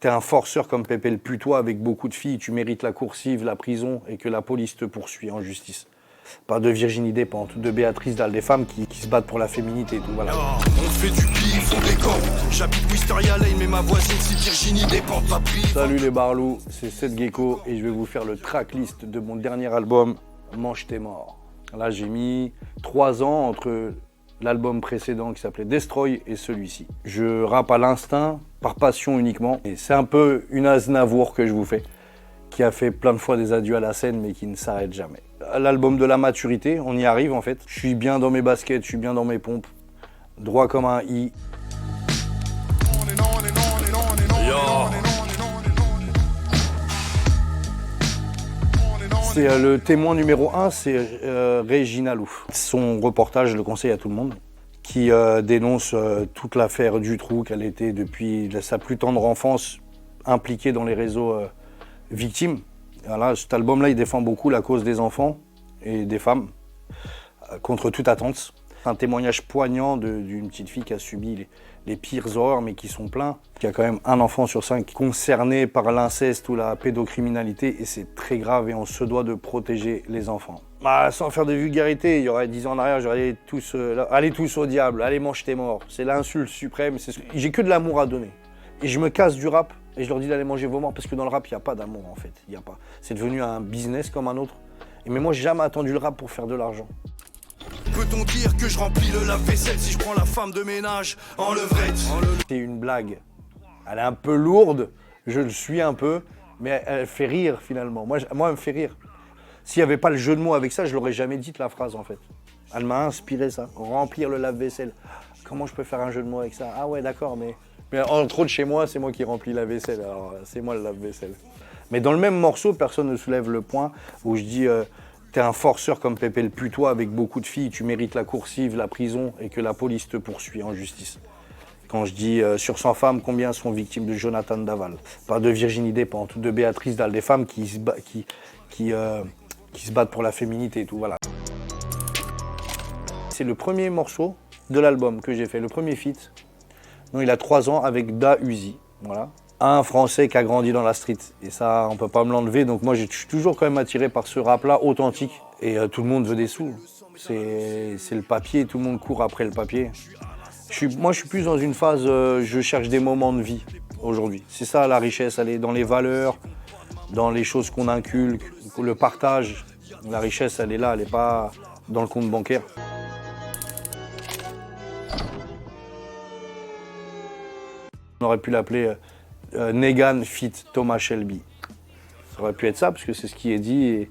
t'es un forceur comme Pépé le putois avec beaucoup de filles, tu mérites la coursive, la prison et que la police te poursuit en justice. Pas de Virginie Despentes, de Béatrice Dalle, des femmes qui se battent pour la féminité et tout, voilà. On fait du bif, on décampe. J'habite Wisteria Lane, mais ma voisine c'est Virginie Despentes, pas pris. Salut les barlous, c'est Seth Gecko et je vais vous faire le tracklist de mon dernier album, Mange tes morts. Là j'ai mis 3 ans entre l'album précédent qui s'appelait Destroy et celui-ci. Je rappe à l'instinct, par passion uniquement. Et c'est un peu une Aznavour que je vous fais, qui a fait plein de fois des adieux à la scène mais qui ne s'arrête jamais. L'album de la maturité, on y arrive en fait. Je suis bien dans mes baskets, je suis bien dans mes pompes, droit comme un i. C'est le témoin numéro 1, c'est Régina Louf. Son reportage, je le conseille à tout le monde, qui dénonce toute l'affaire Dutroux, qu'elle était depuis sa plus tendre enfance impliquée dans les réseaux victimes. Voilà, cet album-là, il défend beaucoup la cause des enfants et des femmes contre toute attente. Un témoignage poignant d'une petite fille qui a subi les pires horreurs, mais qui sont pleins. Il y a quand même 1 enfant sur 5 concerné par l'inceste ou la pédocriminalité, et c'est très grave, et on se doit de protéger les enfants. Sans faire de vulgarité, il y aurait 10 ans en arrière, j'aurais tous, allez tous au diable, allez mange tes morts. C'est l'insulte suprême, j'ai que de l'amour à donner. Et je me casse du rap, et je leur dis d'aller manger vos morts, parce que dans le rap, il n'y a pas d'amour en fait. Il y a pas. C'est devenu un business comme un autre. Mais moi, j'ai jamais attendu le rap pour faire de l'argent. Peut-on dire que je remplis le lave-vaisselle si je prends la femme de ménage en levrette? C'est une blague. Elle est un peu lourde, je le suis un peu, mais elle fait rire finalement. Moi, elle me fait rire. S'il n'y avait pas le jeu de mots avec ça, je l'aurais jamais dit la phrase en fait. Elle m'a inspiré ça, remplir le lave-vaisselle. Comment je peux faire un jeu de mots avec ça? Ah ouais, d'accord, mais entre autres chez moi, c'est moi qui remplis la vaisselle, alors c'est moi le lave-vaisselle. Mais dans le même morceau, personne ne soulève le point où je dis t'es un forceur comme Pépé le putois avec beaucoup de filles, tu mérites la coursive, la prison et que la police te poursuit en justice. Quand je dis sur 100 femmes, combien sont victimes de Jonathan Daval? Pas de Virginie Despentes, de Béatrice Dalle, des femmes qui se battent pour la féminité et tout, voilà. C'est le premier morceau de l'album que j'ai fait, le premier feat. Non, il a 3 ans avec Da Uzi, voilà. Un Français qui a grandi dans la street. Et ça, on peut pas me l'enlever. Donc moi, je suis toujours quand même attiré par ce rap-là authentique. Et tout le monde veut des sous. C'est le papier, tout le monde court après le papier. Moi, je suis plus dans une phase, je cherche des moments de vie aujourd'hui. C'est ça la richesse, elle est dans les valeurs, dans les choses qu'on inculque, le partage. La richesse, elle est là, elle n'est pas dans le compte bancaire. On aurait pu l'appeler Negan feat Thomas Shelby. Ça aurait pu être ça, parce que c'est ce qui est dit. Et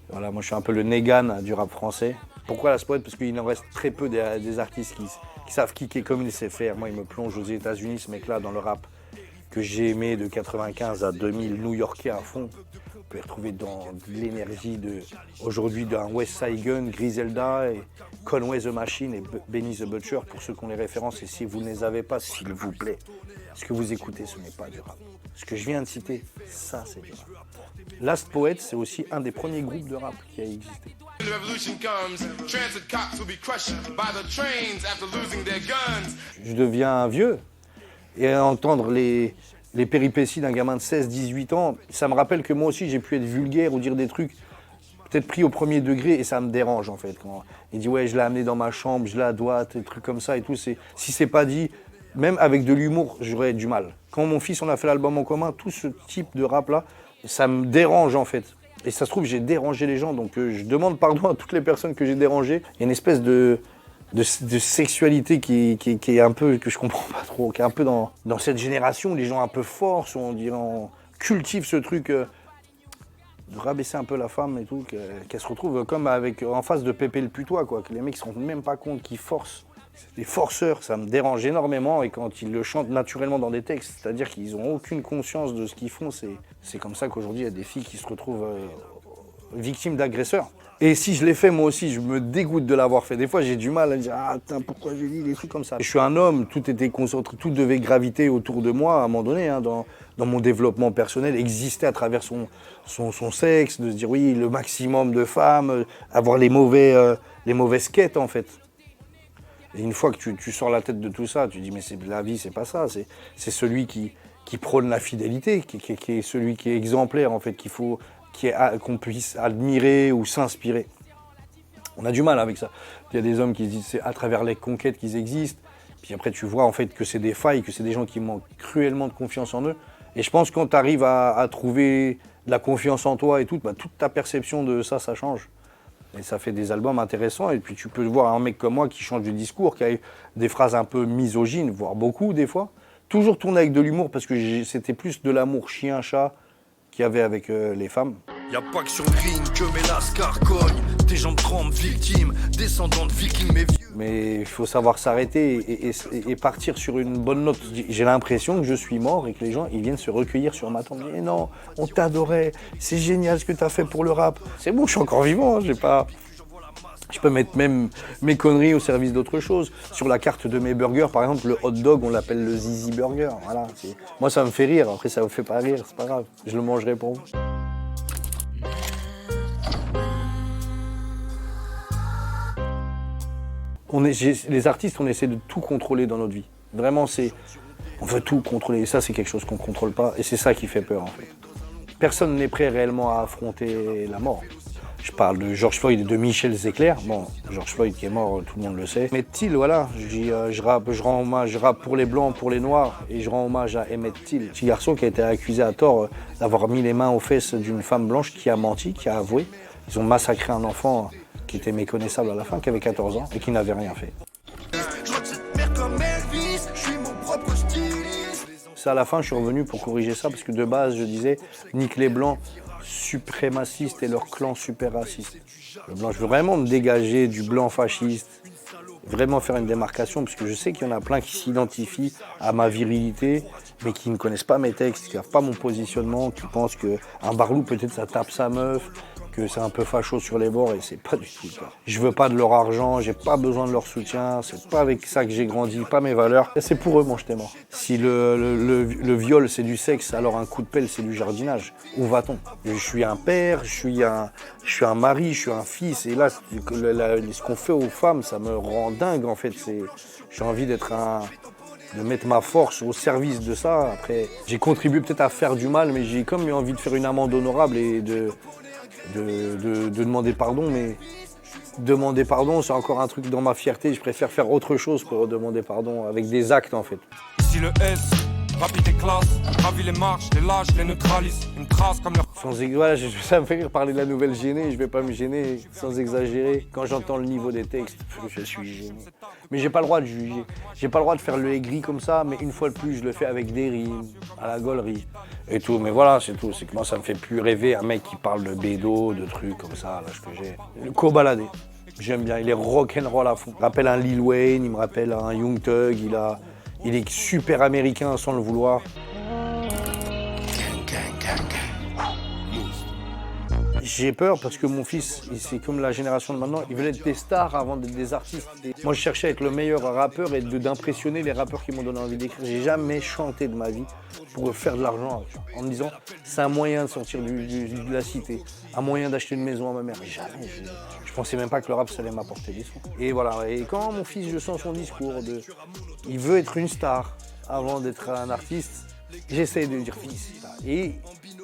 voilà, moi, je suis un peu le Negan du rap français. Pourquoi la Spoète? Parce qu'il en reste très peu des artistes qui savent kicker comme il sait faire. Moi, il me plonge aux États-Unis, ce mec-là, dans le rap que j'ai aimé de 95 à 2000, new-yorkais à fond. On peut y retrouver dans l'énergie aujourd'hui d'un West Side Gun, Griselda, et Conway the Machine et Benny the Butcher, pour ceux qui ont les références. Et si vous ne les avez pas, s'il vous plaît, ce que vous écoutez, ce n'est pas du rap. Ce que je viens de citer, ça, c'est du rap. Last Poet, c'est aussi un des premiers groupes de rap qui a existé. Je deviens vieux, et entendre les péripéties d'un gamin de 16-18 ans, ça me rappelle que moi aussi, j'ai pu être vulgaire ou dire des trucs peut-être pris au premier degré, et ça me dérange en fait. Quand il dit ouais, je l'ai amené dans ma chambre, je l'ai à droite, des trucs comme ça et tout. Si c'est pas dit, même avec de l'humour, j'aurais du mal. Quand mon fils, on a fait l'album en commun, tout ce type de rap-là, ça me dérange en fait. Et ça se trouve, j'ai dérangé les gens, donc je demande pardon à toutes les personnes que j'ai dérangées. Il y a une espèce de sexualité qui est un peu, que je comprends pas trop, qui est un peu dans cette génération où les gens un peu forts, on cultive ce truc de rabaisser un peu la femme et tout, qu'elle se retrouve comme en face de Pépé le putois, quoi, que les mecs se rendent même pas compte qu'ils forcent. C'est des forceurs, ça me dérange énormément, et quand ils le chantent naturellement dans des textes, c'est-à-dire qu'ils n'ont aucune conscience de ce qu'ils font, c'est comme ça qu'aujourd'hui il y a des filles qui se retrouvent victimes d'agresseurs. Et si je l'ai fait moi aussi, je me dégoûte de l'avoir fait. Des fois j'ai du mal à me dire « Ah putain, pourquoi j'ai dit des trucs comme ça ?» Je suis un homme, tout était concentré, tout devait graviter autour de moi à un moment donné, hein, dans mon développement personnel, exister à travers son sexe, de se dire oui, le maximum de femmes, avoir les mauvaises quêtes en fait. Et une fois que tu sors la tête de tout ça, tu dis mais la vie c'est pas ça, c'est celui qui qui prône la fidélité, qui est celui qui est exemplaire en fait, qu'on puisse admirer ou s'inspirer. On a du mal avec ça. Il y a des hommes qui se disent c'est à travers les conquêtes qu'ils existent. Puis après tu vois en fait que c'est des failles, que c'est des gens qui manquent cruellement de confiance en eux. Et je pense que quand tu arrives à trouver de la confiance en toi et tout, toute ta perception de ça change. Et ça fait des albums intéressants. Et puis tu peux voir un mec comme moi qui change de discours, qui a des phrases un peu misogynes, voire beaucoup des fois. Toujours tourné avec de l'humour parce que c'était plus de l'amour chien-chat qu'il y avait avec les femmes. Y'a pas que sur le ring que mes lascars cognent. Tes jambes tremblent, victimes, descendants de vikings, mais vieux. Mais il faut savoir s'arrêter et partir sur une bonne note. J'ai l'impression que je suis mort et que les gens ils viennent se recueillir sur ma tombe. Mais non, on t'adorait, c'est génial ce que t'as fait pour le rap. C'est bon, je suis encore vivant, je peux mettre même mes conneries au service d'autre chose. Sur la carte de mes burgers, par exemple, le hot dog, on l'appelle le Zizi Burger. Voilà, moi, ça me fait rire. Après, ça vous fait pas rire, c'est pas grave. Je le mangerai pour vous. Les artistes, on essaie de tout contrôler dans notre vie. Vraiment, on veut tout contrôler. Et ça, c'est quelque chose qu'on ne contrôle pas. Et c'est ça qui fait peur, en fait. Personne n'est prêt réellement à affronter la mort. Je parle de George Floyd et de Michel Zecler. Bon, George Floyd qui est mort, tout le monde le sait. Emmett Till, voilà, je rends hommage, je rappe pour les blancs, pour les noirs, et je rends hommage à Emmett Till, petit garçon qui a été accusé à tort d'avoir mis les mains aux fesses d'une femme blanche qui a menti, qui a avoué. Ils ont massacré un enfant qui était méconnaissable à la fin, qui avait 14 ans et qui n'avait rien fait. C'est à la fin, je suis revenu pour corriger ça, parce que de base, je disais, nique les blancs suprémacistes et leur clan super raciste. Le blanc, je veux vraiment me dégager du blanc fasciste, vraiment faire une démarcation, parce que je sais qu'il y en a plein qui s'identifient à ma virilité, mais qui ne connaissent pas mes textes, qui ne savent pas mon positionnement, qui pensent qu'un barlou, peut-être ça tape sa meuf, que c'est un peu facho sur les bords, et c'est pas du tout le cas. Je veux pas de leur argent, j'ai pas besoin de leur soutien, c'est pas avec ça que j'ai grandi, pas mes valeurs. Et c'est pour eux mon j'étais mort. Si le viol c'est du sexe, alors un coup de pelle c'est du jardinage. Où va-t-on? Je suis un père, je suis un mari, je suis un fils, et là, ce qu'on fait aux femmes, ça me rend dingue en fait. J'ai envie de mettre ma force au service de ça. Après, j'ai contribué peut-être à faire du mal, mais j'ai comme eu envie de faire une amende honorable et de demander pardon, mais demander pardon, c'est encore un truc dans ma fierté. Je préfère faire autre chose pour demander pardon, avec des actes en fait. Ici le S, rapide et classe, ravis les marches, les lâches, les neutralises, une trace comme leur... Voilà, ça me fait rire parler de la nouvelle gênée, je vais pas me gêner sans exagérer. Quand j'entends le niveau des textes, je suis gêné. Mais j'ai pas le droit de juger, j'ai pas le droit de faire le aigri comme ça, mais une fois de plus, je le fais avec des rimes, à la gaulerie et tout. Mais voilà, c'est tout, c'est que moi ça me fait plus rêver un mec qui parle de bédo, de trucs comme ça, l'âge que j'ai. Le court-baladé, j'aime bien, il est rock'n'roll à fond. Il me rappelle un Lil Wayne, il me rappelle un Young Thug, il est super américain sans le vouloir. J'ai peur parce que mon fils, c'est comme la génération de maintenant, ils veulent être des stars avant d'être des artistes. Moi, je cherchais à être le meilleur rappeur et d'impressionner les rappeurs qui m'ont donné envie d'écrire. J'ai jamais chanté de ma vie pour faire de l'argent en me disant c'est un moyen de sortir de la cité, un moyen d'acheter une maison à ma mère. Jamais. Je pensais même pas que le rap ça allait m'apporter des sons. Et voilà. Et quand mon fils, je sens son discours il veut être une star avant d'être un artiste, j'essaie de lui dire fils. Et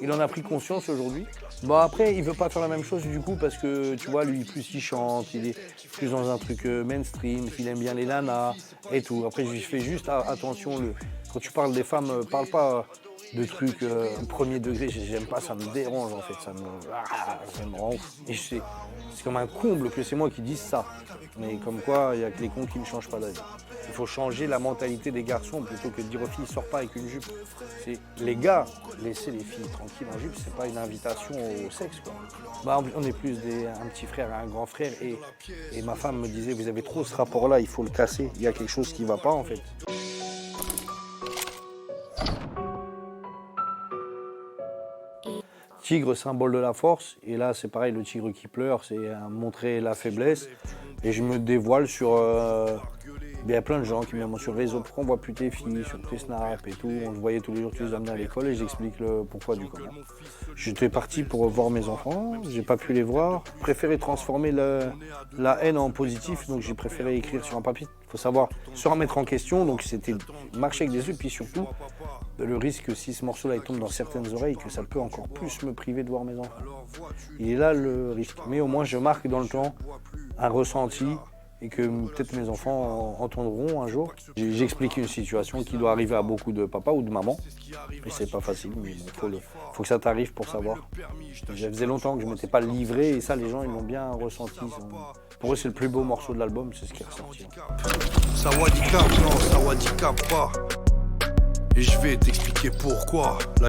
il en a pris conscience aujourd'hui. Bon après, il veut pas faire la même chose du coup parce que tu vois, lui plus il chante, il est plus dans un truc mainstream, il aime bien les nanas et tout. Après, je lui fais juste attention, quand tu parles des femmes, parle pas de trucs premier degré, j'aime pas, ça me dérange en fait, ça me rend ouf. Et c'est comme un comble que c'est moi qui dise ça. Mais comme quoi, il y a que les cons qui ne changent pas d'avis. Il faut changer la mentalité des garçons plutôt que de dire aux filles sors pas avec une jupe. C'est les gars, laissez les filles tranquilles en jupe, c'est pas une invitation au sexe quoi. Bah, on est plus un petit frère et un grand frère et ma femme me disait vous avez trop ce rapport là, il faut le casser, il y a quelque chose qui va pas en fait. Tigre, symbole de la force, et là c'est pareil, le tigre qui pleure, c'est montrer la faiblesse. Et je me dévoile sur... il y a plein de gens qui me demandent sur les réseaux pourquoi on voit plus tes filles, sur tes snaps et tout. On se voyait tous les jours, tu les amenais à l'école et j'explique le pourquoi du comment. J'étais parti pour voir mes enfants, j'ai pas pu les voir. J'ai préféré transformer la haine en positif, donc j'ai préféré écrire sur un papier. Il faut savoir se remettre en question, donc c'était marcher avec des yeux, puis surtout le risque que si ce morceau-là il tombe dans certaines oreilles, que ça peut encore plus me priver de voir mes enfants. Il est là le risque. Mais au moins je marque dans le temps un ressenti et que peut-être mes enfants entendront un jour. J'explique une situation qui doit arriver à beaucoup de papas ou de mamans. Et c'est pas facile, mais bon, faut que ça t'arrive pour savoir. Ça faisait longtemps que je ne m'étais pas livré et ça les gens ils l'ont bien ressenti. Pour eux c'est le plus beau morceau de l'album, c'est ce qui est ressorti. Sawadee cap, non, Sawadee cap pas. Et je vais t'expliquer pourquoi.